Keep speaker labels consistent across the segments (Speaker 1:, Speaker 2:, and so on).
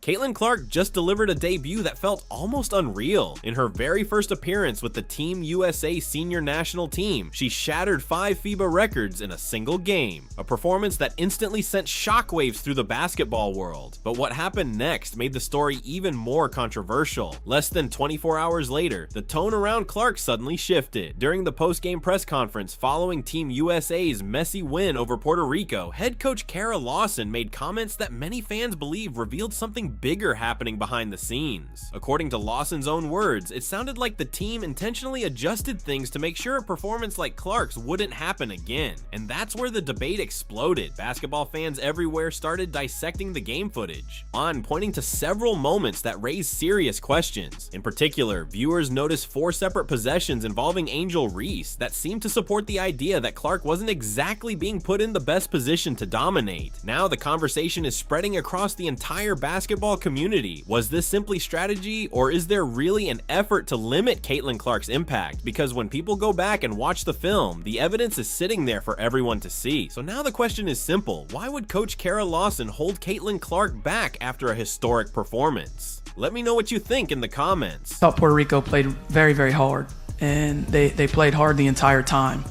Speaker 1: Caitlin Clark just delivered a debut that felt almost unreal. In her very first appearance with the Team USA Senior National Team, she shattered 5 FIBA records in a single game, a performance that instantly sent shockwaves through the basketball world. But what happened next made the story even more controversial. Less than 24 hours later, the tone around Clark suddenly shifted. During the post-game press conference following Team USA's messy win over Puerto Rico, head coach Kara Lawson made comments that many fans believe revealed something bigger happening behind the scenes. According to Lawson's own words, it sounded like the team intentionally adjusted things to make sure a performance like Clark's wouldn't happen again. And that's where the debate exploded. Basketball fans everywhere started dissecting the game footage, pointing to several moments that raised serious questions. In particular, viewers noticed 4 separate possessions involving Angel Reese that seemed to support the idea that Clark wasn't exactly being put in the best position to dominate. Now the conversation is spreading across the entire basketball community. Was this simply strategy, or is there really an effort to limit Caitlin Clark's impact? Because when people go back and watch the film, the evidence is sitting there for everyone to see. So now the question is simple: why would Coach Kara Lawson hold Caitlin Clark back after a historic performance? Let me know what you think in the comments.
Speaker 2: I thought Puerto Rico played very, very hard, and they played hard the entire time.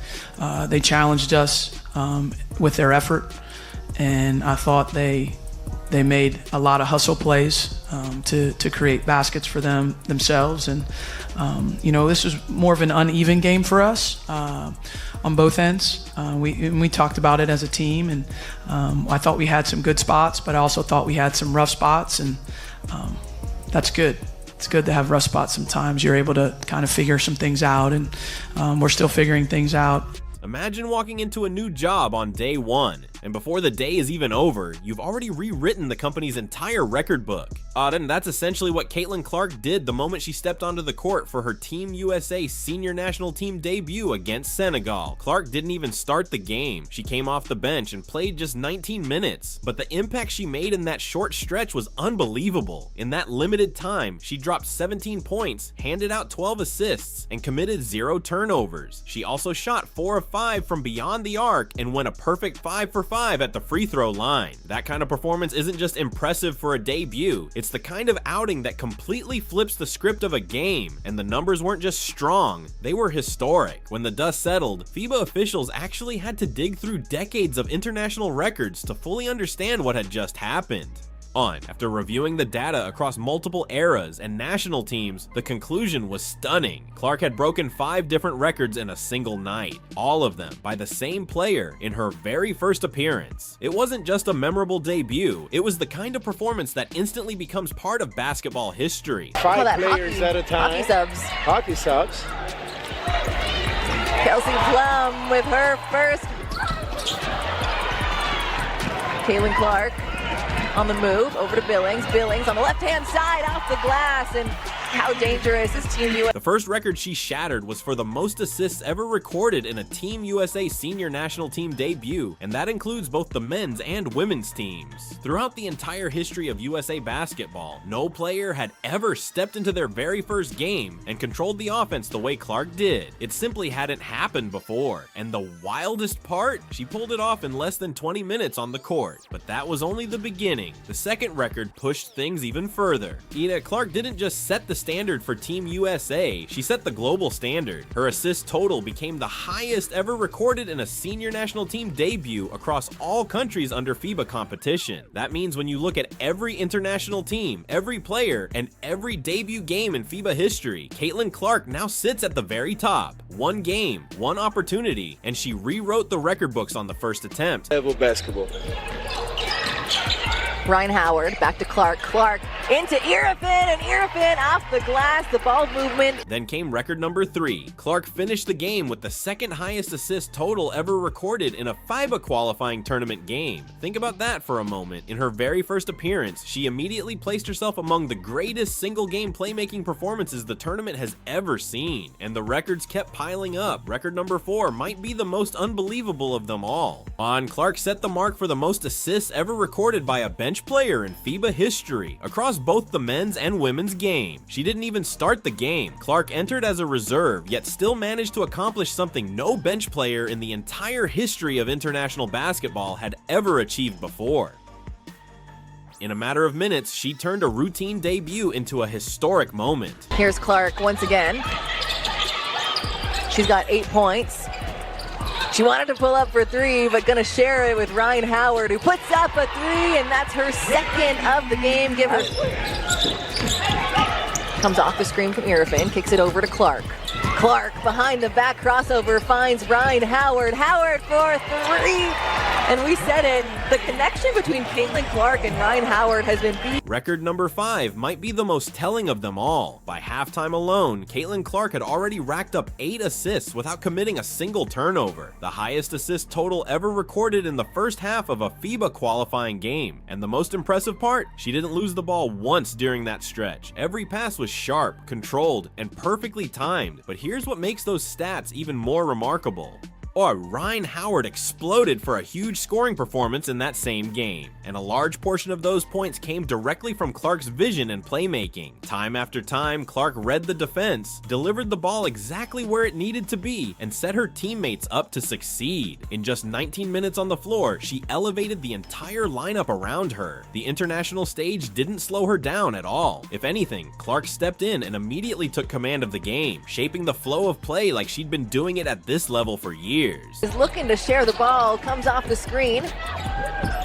Speaker 2: They challenged us with their effort, and I thought they made a lot of hustle plays to create baskets for themselves. And, this was more of an uneven game for us on both ends. We talked about it as a team, and I thought we had some good spots, but I also thought we had some rough spots, and that's good. It's good to have rough spots sometimes. You're able to kind of figure some things out, and we're still figuring things out.
Speaker 1: Imagine walking into a new job on day 1, and before the day is even over, you've already rewritten the company's entire record book. And that's essentially what Caitlin Clark did the moment she stepped onto the court for her Team USA Senior National Team debut against Senegal. Clark didn't even start the game. She came off the bench and played just 19 minutes, but the impact she made in that short stretch was unbelievable. In that limited time, she dropped 17 points, handed out 12 assists, and committed 0 turnovers. She also shot 4 of 5 from beyond the arc and went a perfect 5 for 5 at the free throw line. That kind of performance isn't just impressive for a debut, it's the kind of outing that completely flips the script of a game, and the numbers weren't just strong, they were historic. When the dust settled, FIBA officials actually had to dig through decades of international records to fully understand what had just happened. After reviewing the data across multiple eras and national teams, the conclusion was stunning. Clark had broken 5 different records in a single night, all of them by the same player in her very first appearance. It wasn't just a memorable debut, it was the kind of performance that instantly becomes part of basketball history.
Speaker 3: 5 players at a time.
Speaker 4: Hockey subs.
Speaker 3: Hockey subs.
Speaker 4: Kelsey Plum with her first. Caitlin Clark on the move, over to Billings. Billings on the left-hand side, off the glass, and how dangerous is Team USA?
Speaker 1: The first record she shattered was for the most assists ever recorded in a Team USA Senior National Team debut, and that includes both the men's and women's teams. Throughout the entire history of USA basketball, no player had ever stepped into their very first game and controlled the offense the way Clark did. It simply hadn't happened before, and the wildest part? She pulled it off in less than 20 minutes on the court. But that was only the beginning. The second record pushed things even further. Clark didn't just set the standard for Team USA, she set the global standard. Her assist total became the highest ever recorded in a senior national team debut across all countries under FIBA competition. That means when you look at every international team, every player, and every debut game in FIBA history, Caitlin Clark now sits at the very top. 1 game, 1 opportunity, and she rewrote the record books on the first attempt.
Speaker 3: Level basketball.
Speaker 4: Ryan Howard, back to Clark. Clark into Irfin, and Irfin off the glass, the ball movement.
Speaker 1: Then came record number 3. Clark finished the game with the second highest assist total ever recorded in a FIBA qualifying tournament game. Think about that for a moment. In her very first appearance, she immediately placed herself among the greatest single game playmaking performances the tournament has ever seen. And the records kept piling up. Record number 4 might be the most unbelievable of them all. Clark set the mark for the most assists ever recorded by a bench player in FIBA history, across both the men's and women's game. She didn't even start the game. Clark entered as a reserve, yet still managed to accomplish something no bench player in the entire history of international basketball had ever achieved before. In a matter of minutes, she turned a routine debut into a historic moment.
Speaker 4: Here's Clark once again. She's got 8 points. She wanted to pull up for 3, but gonna share it with Rhyne Howard, who puts up a 3, and that's her second of the game. Give her. Comes off the screen from Irfan, kicks it over to Clark. Clark behind the back crossover finds Rhyne Howard. Howard for 3. And we said it, the connection between Caitlin Clark and Rhyne Howard has been beat.
Speaker 1: Record number 5 might be the most telling of them all. By halftime alone, Caitlin Clark had already racked up 8 assists without committing a single turnover, the highest assist total ever recorded in the first half of a FIBA qualifying game. And the most impressive part, she didn't lose the ball once during that stretch. Every pass was sharp, controlled, and perfectly timed. But here's what makes those stats even more remarkable. Rhyne Howard exploded for a huge scoring performance in that same game, and a large portion of those points came directly from Clark's vision and playmaking. Time after time, Clark read the defense, delivered the ball exactly where it needed to be, and set her teammates up to succeed. In just 19 minutes on the floor, she elevated the entire lineup around her. The international stage didn't slow her down at all. If anything, Clark stepped in and immediately took command of the game, shaping the flow of play like she'd been doing it at this level for years.
Speaker 4: Is looking to share the ball, comes off the screen.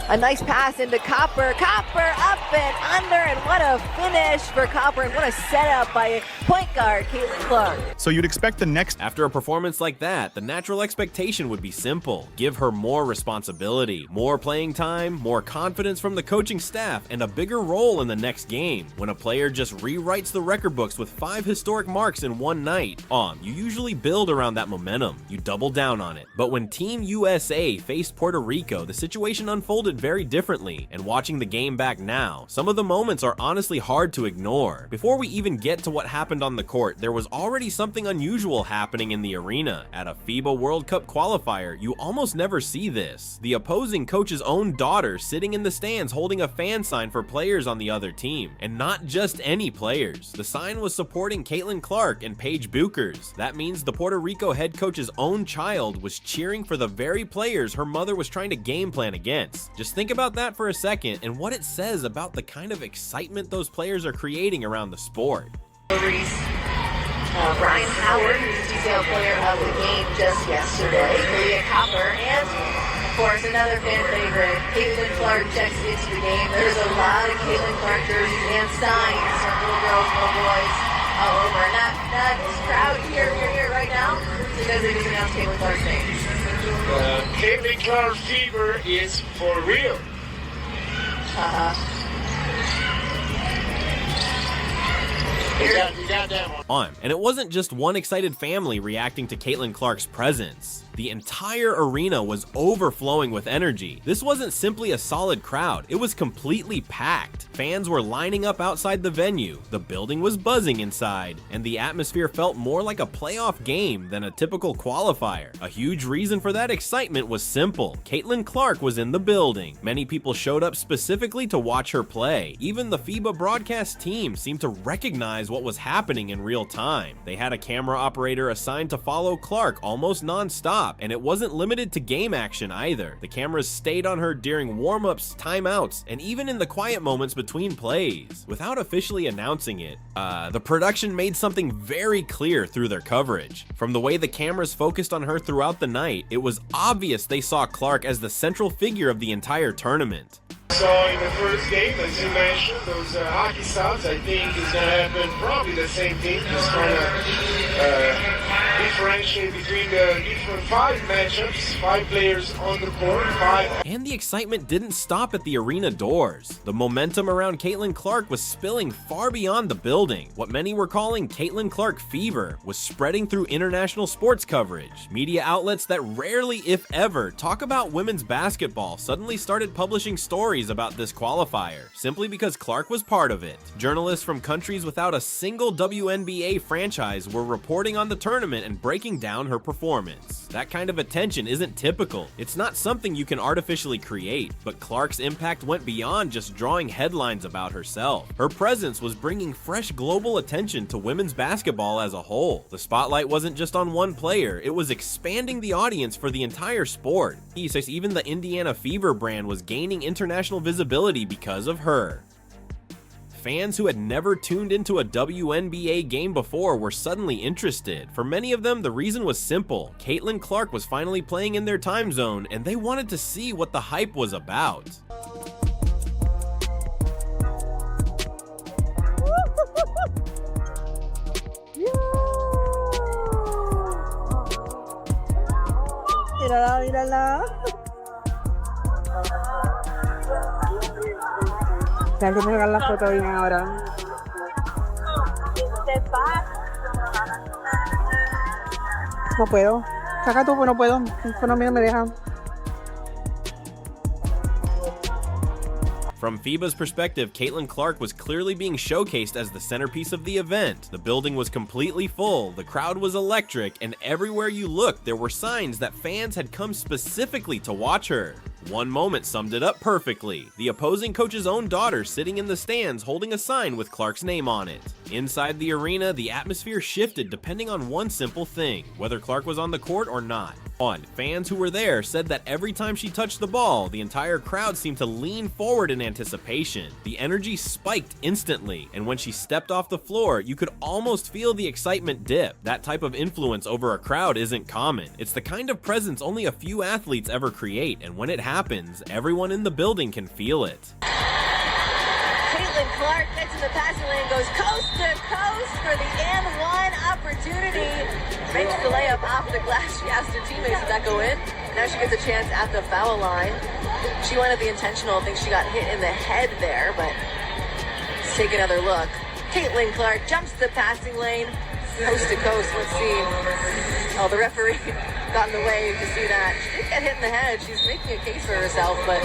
Speaker 4: A nice pass into Copper. Copper up and under, and what a finish for Copper, and what a setup by point guard Caitlin Clark.
Speaker 5: So you'd expect the next.
Speaker 1: After a performance like that, the natural expectation would be simple. Give her more responsibility, more playing time, more confidence from the coaching staff, and a bigger role in the next game. When a player just rewrites the record books with 5 historic marks in one night, you usually build around that momentum. You double down on it. But when Team USA faced Puerto Rico, the situation unfolded very differently, and watching the game back now, some of the moments are honestly hard to ignore. Before we even get to what happened on the court, there was already something unusual happening in the arena. At a FIBA World Cup qualifier, you almost never see this. The opposing coach's own daughter sitting in the stands holding a fan sign for players on the other team, and not just any players. The sign was supporting Caitlin Clark and Paige Buchers. That means the Puerto Rico head coach's own child was cheering for the very players her mother was trying to game plan against. Just think about that for a second and what it says about the kind of excitement those players are creating around the sport.
Speaker 4: Rhyne Howard, who's detailed player of the game just yesterday, Maria Copper, and of course another fan favorite, Caitlin Clark checks into the game. There's a lot of Caitlin Clark jerseys and signs from little girls, little boys all over. And that crowd here right now because they just announced Caitlin Clark's name.
Speaker 3: Caitlin Clark fever is for real. You got that one.
Speaker 1: And it wasn't just one excited family reacting to Caitlin Clark's presence. The entire arena was overflowing with energy. This wasn't simply a solid crowd, it was completely packed. Fans were lining up outside the venue, the building was buzzing inside, and the atmosphere felt more like a playoff game than a typical qualifier. A huge reason for that excitement was simple. Caitlin Clark was in the building. Many people showed up specifically to watch her play. Even the FIBA broadcast team seemed to recognize what was happening in real time. They had a camera operator assigned to follow Clark almost non-stop, and it wasn't limited to game action either. The cameras stayed on her during warm-ups, timeouts, and even in the quiet moments between plays. Without officially announcing it, the production made something very clear through their coverage. From the way the cameras focused on her throughout the night, it was obvious they saw Clark as the central figure of the entire tournament.
Speaker 3: So in the first game, as you mentioned, those hockey subs, I think is going to happen probably the same thing, just trying to differentiate between the different 5 matchups, 5 players on the court, 5.
Speaker 1: And the excitement didn't stop at the arena doors. The momentum around Caitlin Clark was spilling far beyond the building. What many were calling Caitlin Clark fever was spreading through international sports coverage. Media outlets that rarely, if ever, talk about women's basketball suddenly started publishing stories about this qualifier, simply because Clark was part of it. Journalists from countries without a single WNBA franchise were reporting on the tournament and breaking down her performance. That kind of attention isn't typical. It's not something you can artificially create, but Clark's impact went beyond just drawing headlines about herself. Her presence was bringing fresh global attention to women's basketball as a whole. The spotlight wasn't just on one player, it was expanding the audience for the entire sport. Even the Indiana Fever brand was gaining international visibility because of her. Fans who had never tuned into a WNBA game before were suddenly interested. For many of them, the reason was simple. Caitlin Clark was finally playing in their time zone, and they wanted to see what the hype was about.
Speaker 5: Mírala, mírala. Tengo que pegar la foto bien ahora. No puedo. Saca tú, pues no puedo. El teléfono mío me deja.
Speaker 1: From FIBA's perspective, Caitlin Clark was clearly being showcased as the centerpiece of the event. The building was completely full, the crowd was electric, and everywhere you looked, there were signs that fans had come specifically to watch her. One moment summed it up perfectly. The opposing coach's own daughter sitting in the stands holding a sign with Clark's name on it. Inside the arena, the atmosphere shifted depending on one simple thing, whether Clark was on the court or not. Fans who were there said that every time she touched the ball, the entire crowd seemed to lean forward in anticipation. The energy spiked instantly, and when she stepped off the floor, you could almost feel the excitement dip. That type of influence over a crowd isn't common. It's the kind of presence only a few athletes ever create, and when it happens, everyone in the building can feel it.
Speaker 4: Caitlin Clark gets in the passing lane, goes coast to coast for the and one opportunity. Makes the layup off the glass. She asked her teammates, did that go in? Now she gets a chance at the foul line. She wanted the intentional. I think she got hit in the head there, but let's take another look. Caitlin Clark jumps the passing lane, coast to coast. Let's see. Oh, the referee got in the way to see that. She did get hit in the head. She's making a case for herself, but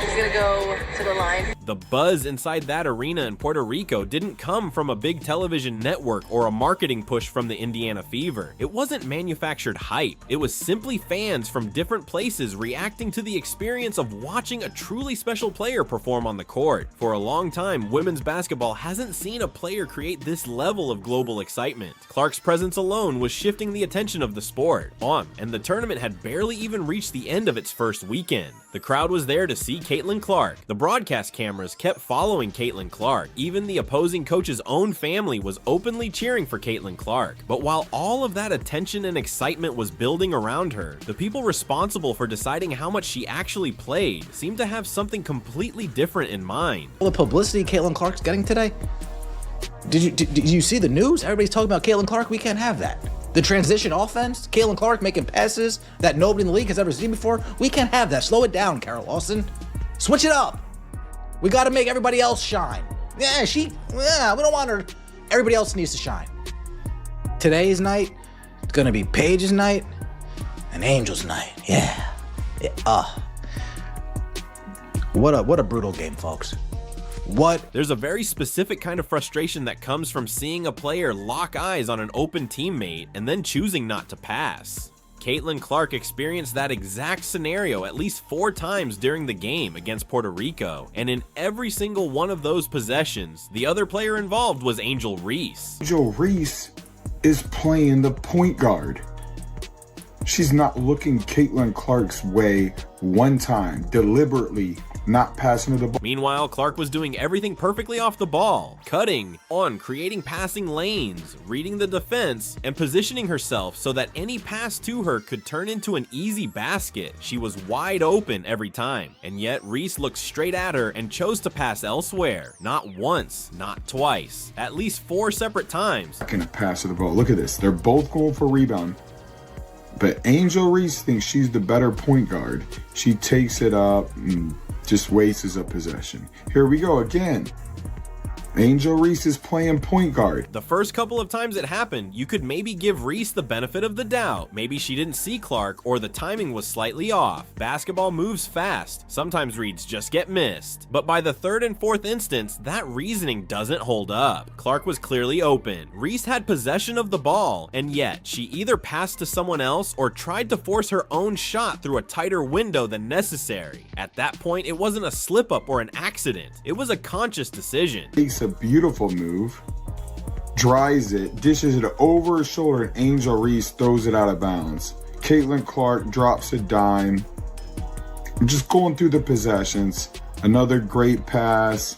Speaker 4: she's going to go to the line.
Speaker 1: The buzz inside that arena in Puerto Rico didn't come from a big television network or a marketing push from the Indiana Fever. It wasn't manufactured hype. It was simply fans from different places reacting to the experience of watching a truly special player perform on the court. For a long time, women's basketball hasn't seen a player create this level of global excitement. Clark's presence alone was shifting the attention of the sport. And the tournament had barely even reached the end of its first weekend. The crowd was there to see Caitlin Clark. The broadcast cameras kept following Caitlin Clark. Even the opposing coach's own family was openly cheering for Caitlin Clark. But while all of that attention and excitement was building around her, the people responsible for deciding how much she actually played seemed to have something completely different in mind.
Speaker 6: All the publicity Caitlin Clark's getting today? Did you see the news? Everybody's talking about Caitlin Clark. We can't have that. The transition offense, Caitlin Clark making passes that nobody in the league has ever seen before. We can't have that. Slow it down, Carol Lawson. Switch it up. We got to make everybody else shine. We don't want her. Everybody else needs to shine. Today's night, it's going to be Paige's night and Angel's night. What a brutal game, folks.
Speaker 1: There's a very specific kind of frustration that comes from seeing a player lock eyes on an open teammate and then choosing not to pass. Caitlin Clark experienced that exact scenario at least 4 times during the game against Puerto Rico, and in every single one of those possessions, the other player involved was Angel Reese.
Speaker 7: Angel Reese is playing the point guard. She's not looking Caitlin Clark's way one time, deliberately not passing her the ball.
Speaker 1: Meanwhile, Clark was doing everything perfectly off the ball, cutting, creating passing lanes, reading the defense, and positioning herself so that any pass to her could turn into an easy basket. She was wide open every time, and yet Reese looked straight at her and chose to pass elsewhere. Not once, not twice, at least 4 separate times.
Speaker 7: Not gonna pass her the ball. Look at this. They're both going for rebound. But Angel Reese thinks she's the better point guard. She takes it up and just wastes a possession. Here we go again. Angel Reese is playing point guard.
Speaker 1: The first couple of times it happened, you could maybe give Reese the benefit of the doubt. Maybe she didn't see Clark or the timing was slightly off. Basketball moves fast. Sometimes reads just get missed. But by the third and fourth instance, that reasoning doesn't hold up. Clark was clearly open. Reese had possession of the ball, and yet she either passed to someone else or tried to force her own shot through a tighter window than necessary. At that point, it wasn't a slip up or an accident. It was a conscious decision.
Speaker 7: Makes a beautiful move, dries it, dishes it over his shoulder, and Angel Reese throws it out of bounds. Caitlin Clark drops a dime. Just going through the possessions. Another great pass.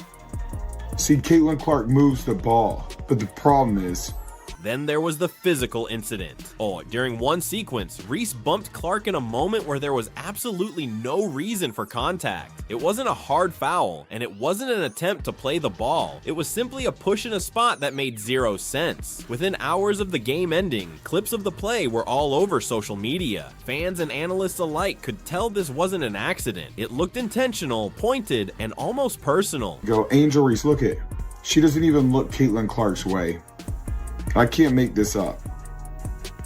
Speaker 7: See, Caitlin Clark moves the ball, but the problem is,
Speaker 1: then there was the physical incident. During one sequence, Reese bumped Clark in a moment where there was absolutely no reason for contact. It wasn't a hard foul, and it wasn't an attempt to play the ball. It was simply a push in a spot that made zero sense. Within hours of the game ending, clips of the play were all over social media. Fans and analysts alike could tell this wasn't an accident. It looked intentional, pointed, and almost personal.
Speaker 7: Go, Angel Reese, look at it. She doesn't even look Caitlin Clark's way. I can't make this up.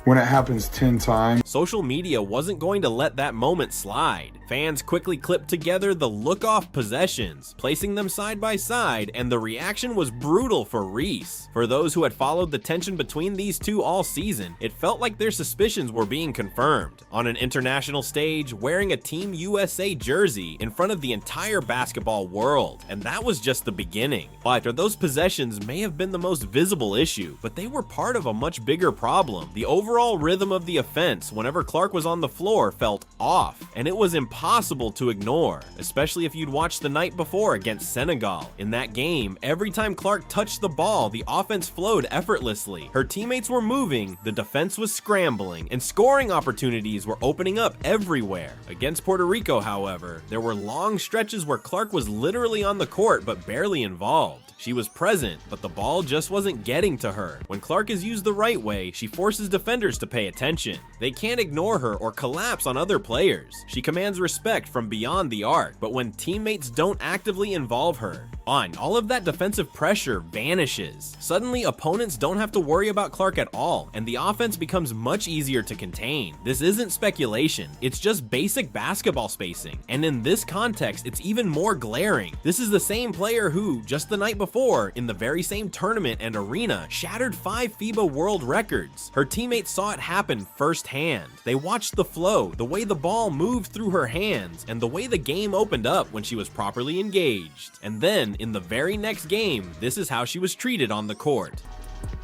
Speaker 7: When it happens 10 times.
Speaker 1: Social media wasn't going to let that moment slide. Fans quickly clipped together the look-off possessions, placing them side by side, and the reaction was brutal for Reese. For those who had followed the tension between these two all season, it felt like their suspicions were being confirmed. On an international stage, wearing a Team USA jersey in front of the entire basketball world. And that was just the beginning. But those possessions may have been the most visible issue, but they were part of a much bigger problem. The overall rhythm of the offense whenever Clark was on the floor felt off, and it was impossible to ignore, especially if you'd watched the night before against Senegal. In that game, every time Clark touched the ball, the offense flowed effortlessly. Her teammates were moving, the defense was scrambling, and scoring opportunities were opening up everywhere. Against Puerto Rico, however, there were long stretches where Clark was literally on the court but barely involved. She was present, but the ball just wasn't getting to her. When Clark is used the right way, she forces defenders to pay attention. They can't ignore her or collapse on other players. She commands respect from beyond the arc, but when teammates don't actively involve her, all of that defensive pressure vanishes. Suddenly, opponents don't have to worry about Clark at all, and the offense becomes much easier to contain. This isn't speculation, it's just basic basketball spacing, and in this context, it's even more glaring. This is the same player who, just the night before, in the very same tournament and arena, shattered 5 FIBA world records. Her teammates saw it happen firsthand. They watched the flow, the way the ball moved through her hands, and the way the game opened up when she was properly engaged. And then, in the very next game, this is how she was treated on the court.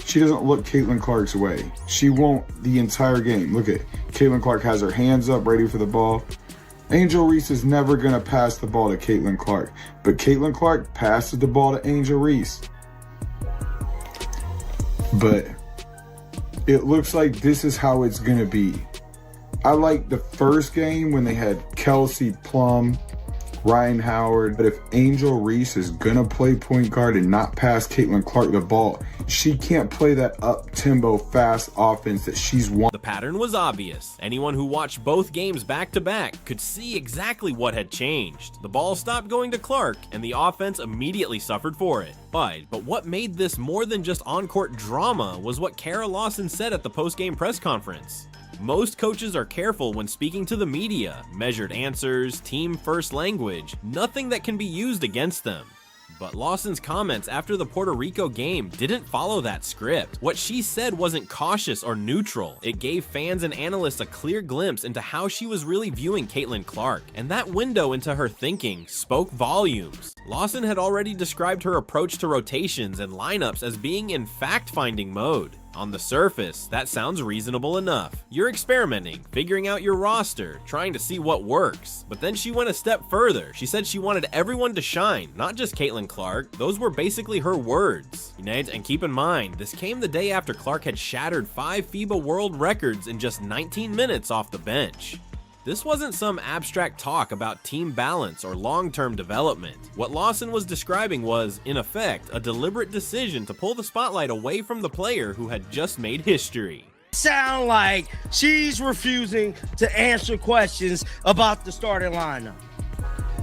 Speaker 7: She doesn't look Caitlin Clark's way. She won't the entire game. Look at Caitlin Clark has her hands up ready for the ball. Angel Reese is never going to pass the ball to Caitlin Clark, but Caitlin Clark passes the ball to Angel Reese. But it looks like this is how it's going to be. I like the first game when they had Kelsey Plum, Ryan Howard, but if Angel Reese is gonna play point guard and not pass Caitlin Clark the ball, she can't play that up-tempo fast offense that she's won.
Speaker 1: The pattern was obvious. Anyone who watched both games back to back could see exactly what had changed. The ball stopped going to Clark and the offense immediately suffered for it. But what made this more than just on-court drama was what Kara Lawson said at the post-game press conference. Most coaches are careful when speaking to the media, measured answers, team first language, nothing that can be used against them. But Lawson's comments after the Puerto Rico game didn't follow that script. What she said wasn't cautious or neutral. It gave fans and analysts a clear glimpse into how she was really viewing Caitlin Clark, and that window into her thinking spoke volumes. Lawson had already described her approach to rotations and lineups as being in fact-finding mode. On the surface, that sounds reasonable enough. You're experimenting, figuring out your roster, trying to see what works. But then she went a step further. She said she wanted everyone to shine, not just Caitlin Clark. Those were basically her words. And keep in mind, this came the day after Clark had shattered 5 FIBA world records in just 19 minutes off the bench. This wasn't some abstract talk about team balance or long-term development. What Lawson was describing was, in effect, a deliberate decision to pull the spotlight away from the player who had just made history.
Speaker 8: Sound like she's refusing to answer questions about the starting lineup.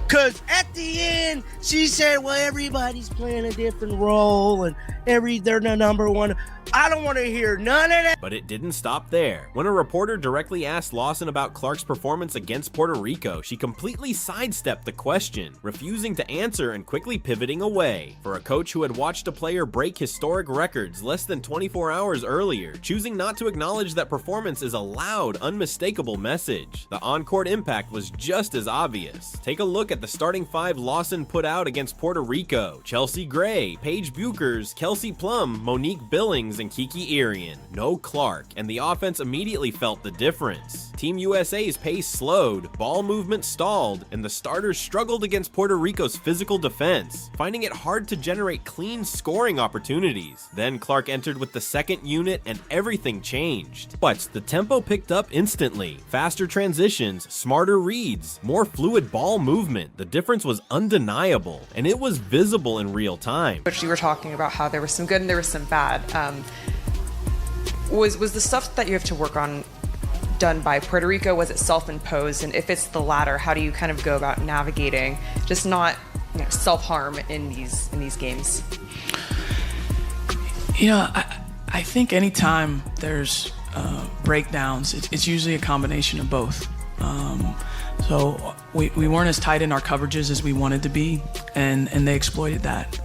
Speaker 8: Because at the end, she said, well, everybody's playing a different role and they're the number one. I don't want to hear none of that.
Speaker 1: But it didn't stop there. When a reporter directly asked Lawson about Clark's performance against Puerto Rico, she completely sidestepped the question, refusing to answer and quickly pivoting away. For a coach who had watched a player break historic records less than 24 hours earlier, choosing not to acknowledge that performance is a loud, unmistakable message. The on-court impact was just as obvious. Take a look at the starting five Lawson put out against Puerto Rico: Chelsea Gray, Paige Buchers, Kelsey Plum, Monique Billings, and Kiki Irian. No Clark, and the offense immediately felt the difference. Team USA's pace slowed, ball movement stalled, and the starters struggled against Puerto Rico's physical defense, finding it hard to generate clean scoring opportunities. Then Clark entered with the second unit and everything changed. But the tempo picked up instantly. Faster transitions, smarter reads, more fluid ball movement. The difference was undeniable, and it was visible in real time.
Speaker 9: But you were talking about how there was some good and there was some bad. Was the stuff that you have to work on done by Puerto Rico? Was it self-imposed? And if it's the latter, how do you kind of go about navigating just not, self-harm in these games?
Speaker 2: I think anytime there's breakdowns, it's usually a combination of both. So we weren't as tight in our coverages as we wanted to be, and they exploited that.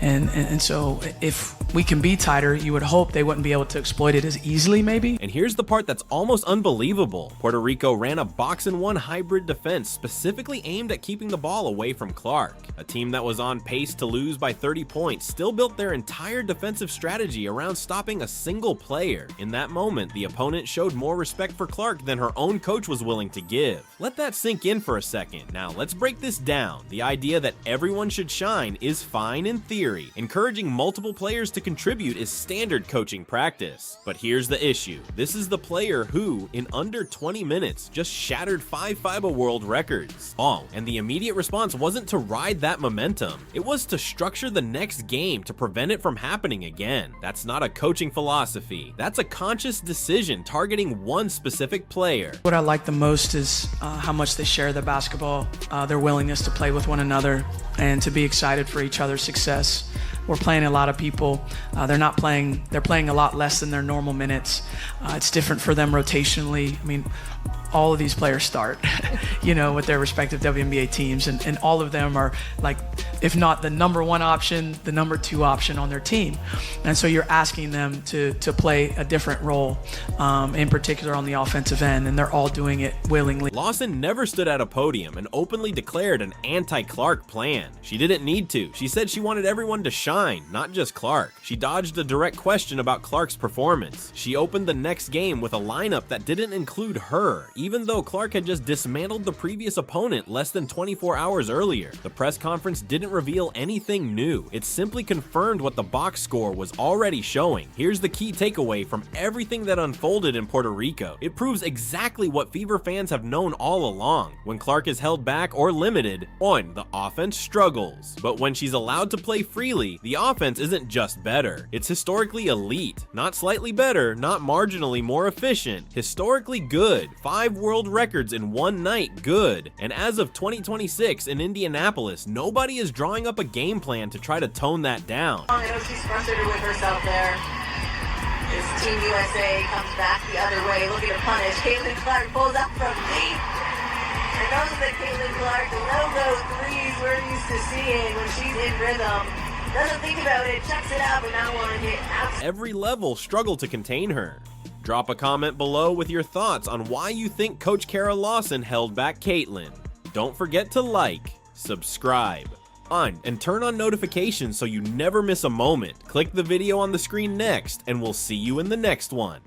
Speaker 2: And so if we can be tighter, you would hope they wouldn't be able to exploit it as easily, maybe.
Speaker 1: And here's the part that's almost unbelievable. Puerto Rico ran a box-and-one hybrid defense specifically aimed at keeping the ball away from Clark. A team that was on pace to lose by 30 points still built their entire defensive strategy around stopping a single player. In that moment, the opponent showed more respect for Clark than her own coach was willing to give. Let that sink in for a second. Now, let's break this down. The idea that everyone should shine is fine in theory. Encouraging multiple players to contribute is standard coaching practice. But here's the issue. This is the player who, in under 20 minutes, just shattered 5 FIBA world records. And the immediate response wasn't to ride that momentum. It was to structure the next game to prevent it from happening again. That's not a coaching philosophy. That's a conscious decision targeting one specific player.
Speaker 2: What I like the most is how much they share the basketball, their willingness to play with one another and to be excited for each other's success. We're playing a lot of people. They're playing a lot less than their normal minutes. It's different for them rotationally. I mean, all of these players start, with their respective WNBA teams, and all of them are, like, if not the number one option, the number two option on their team. And so you're asking them to play a different role, in particular on the offensive end, and they're all doing it willingly.
Speaker 1: Lawson never stood at a podium and openly declared an anti-Clark plan. She didn't need to. She said she wanted everyone to shine, not just Clark. She dodged a direct question about Clark's performance. She opened the next game with a lineup that didn't include her, even though Clark had just dismantled the previous opponent less than 24 hours earlier. The press conference didn't reveal anything new. It simply confirmed what the box score was already showing. Here's the key takeaway from everything that unfolded in Puerto Rico. It proves exactly what Fever fans have known all along. When Clark is held back or limited, the offense struggles. But when she's allowed to play freely, the offense isn't just better. It's historically elite. Not slightly better, not marginally more efficient. Historically good. 5 world records in one night good. And as of 2026 in Indianapolis, nobody is drawing up a game plan to try to tone that down.
Speaker 4: I know she's frustrated with herself there. As Team USA comes back the other way, looking to punish. Caitlin Clark pulls up from deep. And knows that Caitlin Clark, the no-go threes we're used to seeing when she's in rhythm. Doesn't think about it, checks it out, but now want to get out.
Speaker 1: Every level struggled to contain her. Drop a comment below with your thoughts on why you think Coach Kara Lawson held back Caitlin. Don't forget to like, subscribe, and turn on notifications so you never miss a moment. Click the video on the screen next, and we'll see you in the next one.